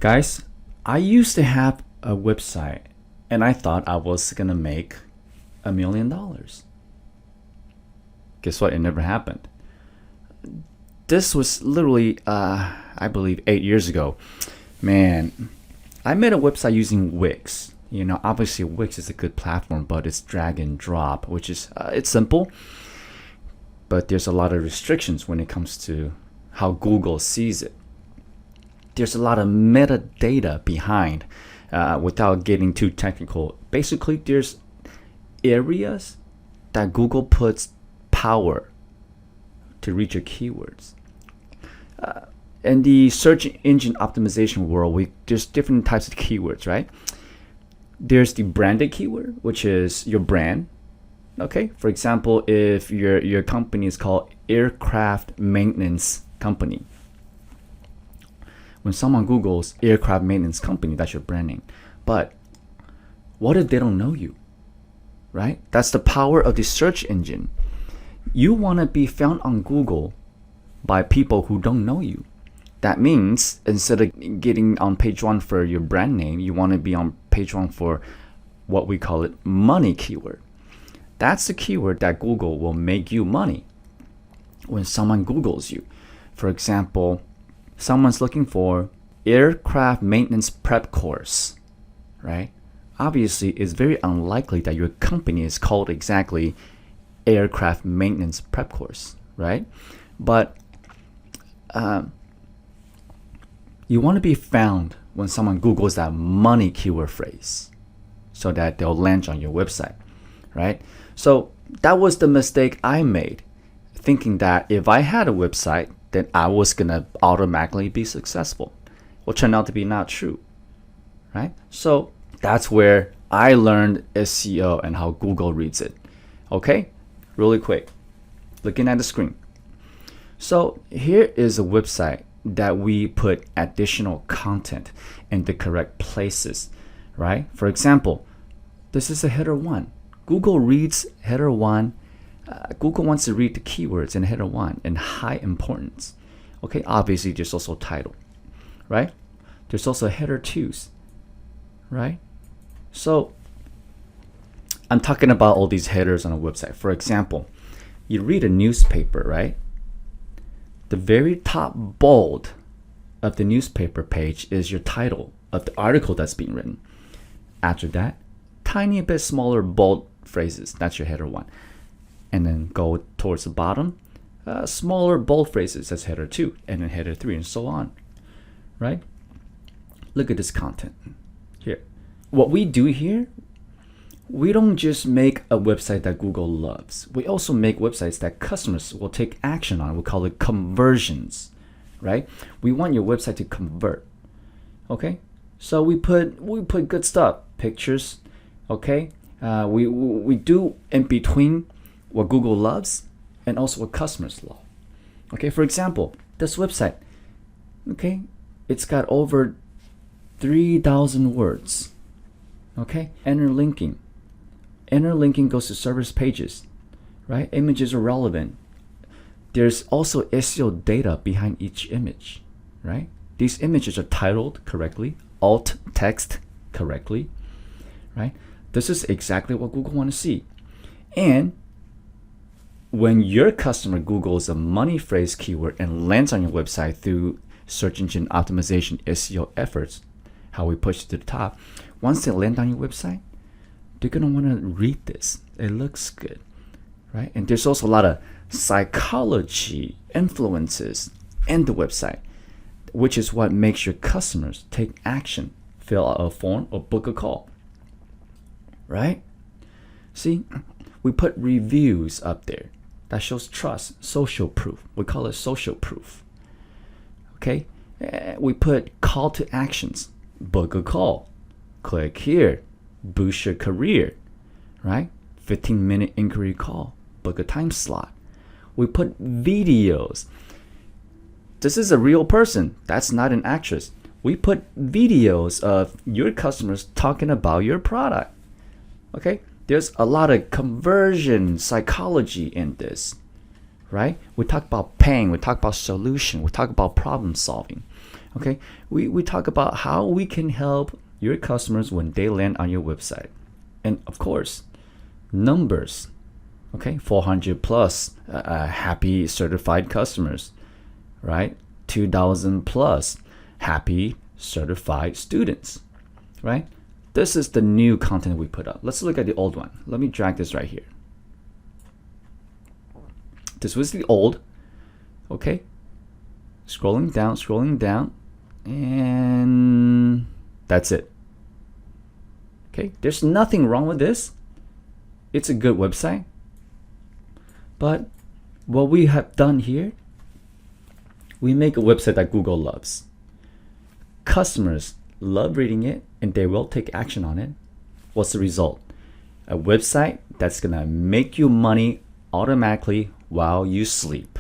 Guys, I used to have a website and I thought I was gonna make $1 million. Guess what? It never happened. This was literally, I believe, 8 years ago. Man, I made a website using Wix. You know, obviously Wix is a good platform, but it's drag and drop, which is, it's simple. But there's a lot of restrictions when it comes to how Google sees it. There's a lot of metadata behind, without getting too technical. Basically, there's areas that Google puts power to reach your keywords. In the search engine optimization world, there's different types of keywords, right? There's the branded keyword, which is your brand. Okay, for example, if your company is called aircraft maintenance company, when someone Googles aircraft maintenance company, that's your brand name. But what if they don't know you, right? That's the power of the search engine. You want to be found on Google by people who don't know you. That means instead of getting on page 1 for your brand name, you want to be on page 1 for what we call it money keyword. That's the keyword that Google will make you money when someone Googles you. For example, someone's looking for aircraft maintenance prep course, right? Obviously, it's very unlikely that your company is called exactly aircraft maintenance prep course, right? But you want to be found when someone Googles that money keyword phrase so that they'll land on your website, right? So that was the mistake I made, thinking that if I had a website, then I was going to automatically be successful. Well, turned out to be not true, right? So that's where I learned SEO and how Google reads it. Okay, really quick, looking at the screen. So here is a website that we put additional content in the correct places, right? For example, this is a header 1. Google reads header 1. Google wants to read the keywords in header 1 in high importance. Okay, obviously there's also title, right? There's also header 2s, right? So I'm talking about all these headers on a website. For example, you read a newspaper, right? The very top bold of the newspaper page is your title of the article that's being written. After that, tiny bit smaller bold phrases, that's your header 1. And then go towards the bottom, smaller bold phrases, that's header 2, and then header 3, and so on, right? Look at this content here. What we do here, we don't just make a website that Google loves. We also make websites that customers will take action on. We call it conversions, right? We want your website to convert, okay? So we put good stuff, pictures, okay? We do in between what Google loves and also what customers love. Okay, for example, this website, okay, it's got over 3,000 words. Okay, interlinking. Interlinking goes to service pages, right? Images are relevant. There's also SEO data behind each image, right? These images are titled correctly, alt text correctly, right? This is exactly what Google wants to see. And when your customer Googles a money phrase keyword and lands on your website through search engine optimization SEO efforts, how we push it to the top, once they land on your website, they're going to want to read this. It looks good, right? And there's also a lot of psychology influences in the website, which is what makes your customers take action, fill out a form, or book a call, right? See, we put reviews up there. That shows trust, social proof. We call it social proof. Okay? We put call to actions. Book a call. Click here. Boost your career. Right? 15-minute inquiry call. Book a time slot. We put videos. This is a real person. That's not an actress. We put videos of your customers talking about your product. Okay? There's a lot of conversion psychology in this, right? We talk about pain, we talk about solution, we talk about problem solving, Okay, we talk about how we can help your customers when they land on your website. And of course, numbers. Okay, 400 plus happy certified customers, right? 2,000 plus happy certified students, right? This is the new content we put up. Let's look at the old one. Let me drag this right here. This was the old, okay? Scrolling down, and that's it. Okay, there's nothing wrong with this. It's a good website. But what we have done here, we make a website that Google loves. Customers love reading it and they will take action on it. What's the result? A website that's gonna make you money automatically while you sleep.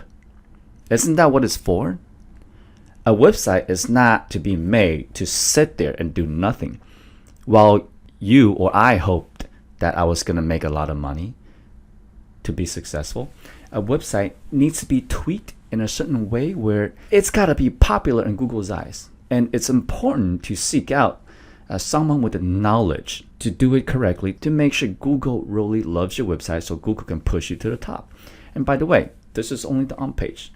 Isn't that what it's for? A website is not to be made to sit there and do nothing. While you or I hoped that I was gonna make a lot of money to be successful, a website needs to be tweaked in a certain way where it's gotta be popular in Google's eyes. And it's important to seek out someone with the knowledge to do it correctly to make sure Google really loves your website so Google can push you to the top. And by the way, this is only the on page,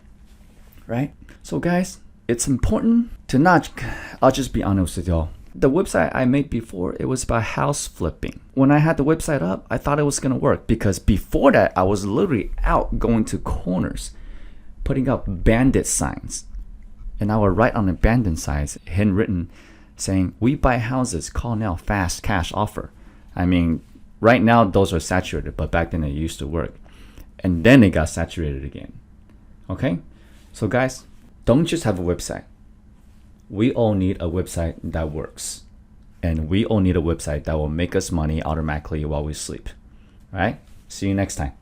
right? So guys, it's important to not, I'll just be honest with y'all. The website I made before, it was about house flipping. When I had the website up, I thought it was gonna work because before that, I was literally out going to corners, putting up bandit signs. And I would write on the bandit signs, handwritten, saying, "We buy houses, call now, fast cash offer." I mean, right now those are saturated, but back then it used to work. And then it got saturated again. Okay? So guys, don't just have a website. We all need a website that works. And we all need a website that will make us money automatically while we sleep. All right? See you next time.